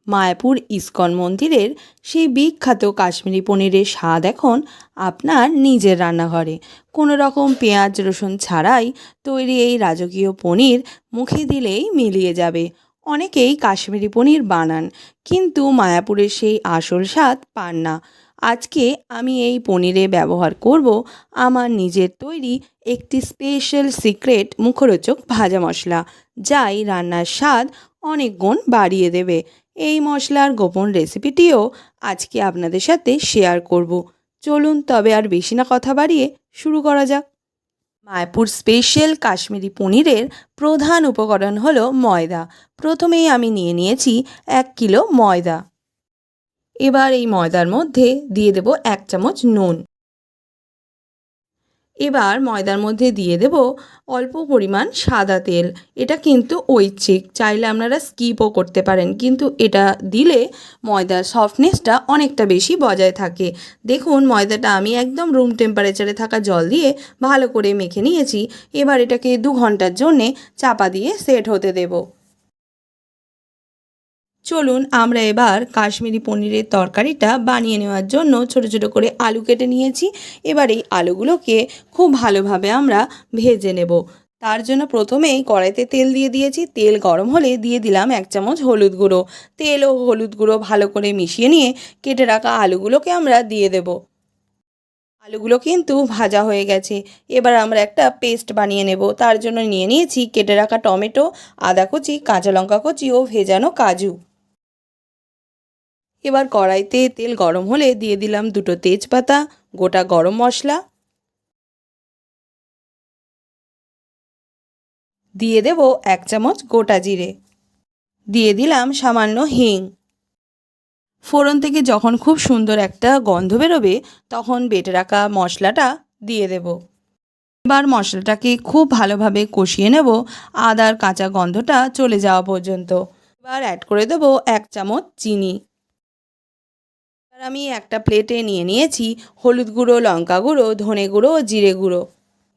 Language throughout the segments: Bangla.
মায়াপুর ইস্কন মন্দিরের সেই বিখ্যাত কাশ্মীরি পনিরের স্বাদ এখন আপনার নিজের রান্নাঘরে। কোনো রকম পেঁয়াজ রসুন ছাড়াই তৈরি এই রাজকীয় পনির মুখে দিলেই মিলিয়ে যাবে। অনেকেই কাশ্মীরি পনির বানান, কিন্তু মায়াপুরের সেই আসল স্বাদ পান না। আজকে আমি এই পনিরে ব্যবহার করব আমার নিজের তৈরি একটি স্পেশাল সিক্রেট মুখরোচক ভাজা মশলা, যাই রান্নার স্বাদ অনেক গুণ বাড়িয়ে দেবে। এই মশলার গোপন রেসিপিটিও আজকে আপনাদের সাথে শেয়ার করব। চলুন তবে আর বেশি না কথা বাড়িয়ে শুরু করা যাক। মায়াপুর স্পেশাল কাশ্মীরি পনিরের প্রধান উপকরণ হলো ময়দা। প্রথমেই আমি নিয়ে নিয়েছি 1 কিলো ময়দা। এবার এই ময়দার মধ্যে দিয়ে দেব 1 চামচ নুন। এবার ময়দার মধ্যে দিয়ে দেব অল্প পরিমাণ সাদা তেল। এটা কিন্তু ঐচ্ছিক, চাইলে আপনারা স্কিপও করতে পারেন, কিন্তু এটা দিলে ময়দার সফটনেসটা অনেকটা বেশি বজায় থাকে। দেখুন, ময়দাটা আমি একদম রুম টেম্পারেচারে থাকা জল দিয়ে ভালো করে মেখে নিয়েছি। এবার এটাকে 2 ঘন্টার জন্যে চাপা দিয়ে সেট হতে দেব। চলুন আমরা এবার কাশ্মীরি পনিরের তরকারিটা বানিয়ে নেওয়ার জন্য ছোট ছোট করে আলু কেটে নিয়েছি। এবার এই আলুগুলোকে খুব ভালোভাবে আমরা ভেজে নেব। তার জন্য প্রথমেই কড়াইতে তেল দিয়ে দিয়েছি। তেল গরম হলে দিয়ে দিলাম 1 চামচ হলুদ গুঁড়ো। তেল ও হলুদ গুঁড়ো ভালো করে মিশিয়ে নিয়ে কেটে রাখা আলুগুলোকে আমরা দিয়ে দেব। আলুগুলো কিন্তু ভাজা হয়ে গেছে। এবার আমরা একটা পেস্ট বানিয়ে নেব। তার জন্য নিয়ে নিয়েছি কেটে রাখা টমেটো, আদা কুচি, কাঁচা লঙ্কা কুচি ও ভেজানো কাজু। এবার কড়াইতে তেল গরম হলে দিয়ে দিলাম 2টো তেজপাতা, গোটা গরম মশলা, দিয়ে দেব 1 চামচ গোটা জিরে, দিয়ে দিলাম সামান্য হিং। ফোড়ন থেকে যখন খুব সুন্দর একটা গন্ধ বেরোবে, তখন বেটে রাখা মশলাটা দিয়ে দেব। এবার মশলাটাকে খুব ভালোভাবে কষিয়ে নেব আদার কাঁচা গন্ধটা চলে যাওয়া পর্যন্ত। এবার অ্যাড করে দেব 1 চামচ চিনি। আর আমি একটা প্লেটে নিয়ে নিয়েছি হলুদ গুঁড়ো, লঙ্কা গুঁড়ো, ধনে গুঁড়ো ও জিরে গুঁড়ো।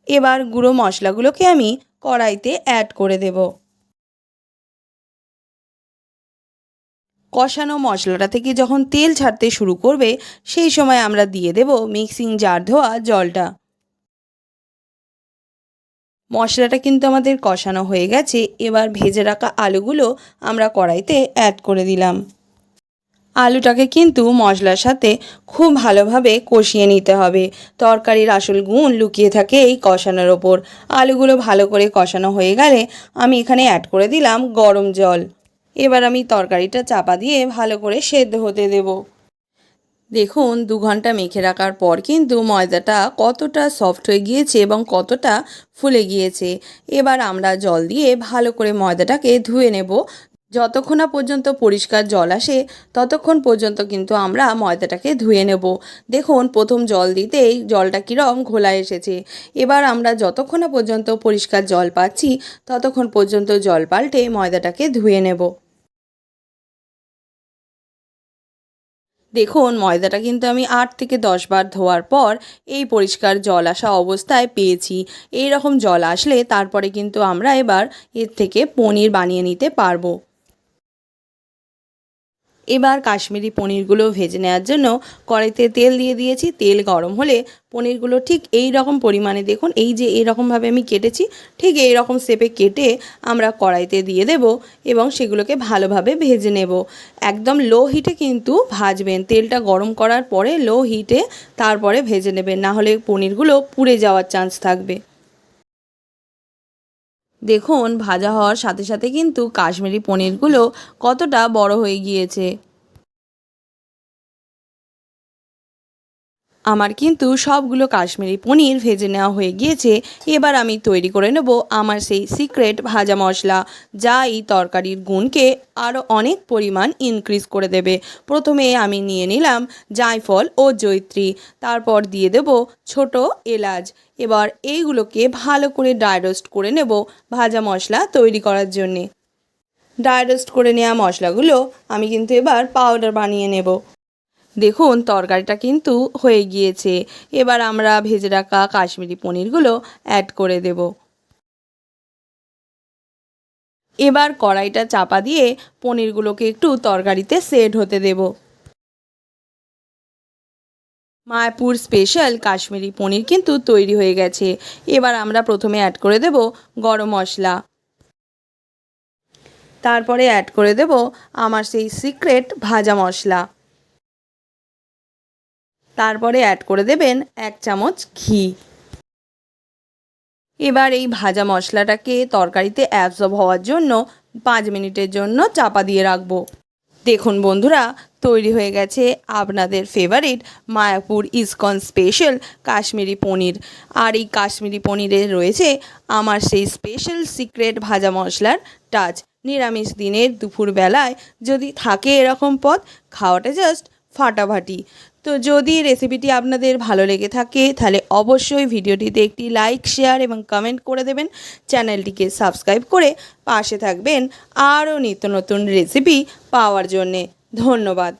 এবার গুঁড়ো মশলাগুলোকে আমি কড়াইতে অ্যাড করে দেব। কষানো মশলাটা থেকে যখন তেল ছাড়তে শুরু করবে, সেই সময় আমরা দিয়ে দেব মিক্সিং জার ধোয়া জলটা। মশলাটা কিন্তু আমাদের কষানো হয়ে গেছে। এবার ভেজে রাখা আলুগুলো আমরা কড়াইতে অ্যাড করে দিলাম। আলুটাকে কিন্তু মশলার সাথে খুব ভালোভাবে কষিয়ে নিতে হবে। তরকারির আসল গুণ লুকিয়ে থাকে এই কষানোর ওপর। আলুগুলো ভালো করে কষানো হয়ে গেলে আমি এখানে অ্যাড করে দিলাম গরম জল। এবার আমি তরকারিটা চাপা দিয়ে ভালো করে সেদ্ধ হতে দেব। দেখুন, 2 ঘন্টা মেখে রাখার পর কিন্তু ময়দাটা কতটা সফট হয়ে গিয়েছে এবং কতটা ফুলে গিয়েছে। এবার আমরা জল দিয়ে ভালো করে ময়দাটাকে ধুয়ে নেব। যতক্ষণ না পর্যন্ত পরিষ্কার জল আসে, ততক্ষণ পর্যন্ত কিন্তু আমরা ময়দাটাকে ধুয়ে নেব। দেখুন, প্রথম জল দিতেই জলটা কীরকম ঘোলা এসেছে। এবার আমরা যতক্ষণ না পর্যন্ত পরিষ্কার জল পাচ্ছি, ততক্ষণ পর্যন্ত জল পাল্টে ময়দাটাকে ধুয়ে নেব। দেখুন, ময়দাটা কিন্তু আমি 8 থেকে 10 বার ধোয়ার পর এই পরিষ্কার জল আসা অবস্থায় পেয়েছি। এই রকম জল আসলে তারপরে কিন্তু আমরা এবার এর থেকে পনির বানিয়ে নিতে পারবো। এবার কাশ্মীরি পনিরগুলো ভেজে নেওয়ার জন্য কড়াইতে তেল দিয়ে দিয়েছি। তেল গরম হলে পনিরগুলো ঠিক এই রকম পরিমাণে, দেখুন এই যে এরকমভাবে আমি কেটেছি, ঠিক এই রকম শেপে কেটে আমরা কড়াইতে দিয়ে দেব এবং সেগুলোকে ভালোভাবে ভেজে নেব। একদম লো হিটে কিন্তু ভাজবেন। তেলটা গরম করার পরে লো হিটে তারপরে ভেজে নেবেন, না হলে পনিরগুলো পুড়ে যাওয়ার চান্স থাকবে। দেখুন, ভাজা হওয়ার সাথে সাথে কিন্তু কাশ্মীরি পনিরগুলো কতটা বড় হয়ে গিয়েছে। আমার কিন্তু সবগুলো কাশ্মীরি পনির ভেজে নেওয়া হয়ে গিয়েছে। এবার আমি তৈরি করে নেব আমার সেই সিক্রেট ভাজা মশলা, যা এই তরকারির গুণকে আরও অনেক পরিমাণ ইনক্রিজ করে দেবে। প্রথমে আমি নিয়ে নিলাম জায়ফল ও জয়িত্রী, তারপর দিয়ে দেব ছোট এলাচ। এবার এইগুলোকে ভালো করে ড্রাই রোস্ট করে নেব ভাজা মশলা তৈরি করার জন্যে। ড্রাই রোস্ট করে নেওয়া মশলাগুলো আমি কিন্তু এবার পাউডার বানিয়ে নেব। দেখুন, তরকারিটা কিন্তু হয়ে গিয়েছে। এবার আমরা ভেজে রাখা কাশ্মীরি পনিরগুলো অ্যাড করে দেব। এবার কড়াইটা চাপা দিয়ে পনিরগুলোকে একটু তরকারিতে সেট হতে দেব। মায়াপুর স্পেশাল কাশ্মীরি পনির কিন্তু তৈরি হয়ে গেছে। এবার আমরা প্রথমে অ্যাড করে দেব গরম মশলা, তারপরে অ্যাড করে দেব আমার সেই সিক্রেট ভাজা মশলা, তারপরে অ্যাড করে দেবেন 1 চামচ ঘি। এবার এই ভাজা মশলাটাকে তরকারিতে অ্যাবজর্ব হওয়ার জন্য 5 মিনিটের জন্য চাপা দিয়ে রাখবো। দেখুন বন্ধুরা, তৈরি হয়ে গেছে আপনাদের favourite Mayapur ISKCON special Kashmiri paneer. আর এই কাশ্মীরি পনিরে রয়েছে আমার সেই স্পেশাল সিক্রেট ভাজা মশলার টাচ। নিরামিষ দিনের দুপুরবেলায় যদি থাকে এরকম পদ, খাওয়াটা জাস্ট ফাটাফাটি। তো যদি রেসিপিটি আপনাদের ভালো লেগে থাকে তাহলে অবশ্যই ভিডিওটিতে একটি লাইক, শেয়ার এবং কমেন্ট করে দেবেন। চ্যানেলটিকে সাবস্ক্রাইব করে পাশে থাকবেন আরও নিত্য নতুন রেসিপি পাওয়ার জন্যে। ধন্যবাদ।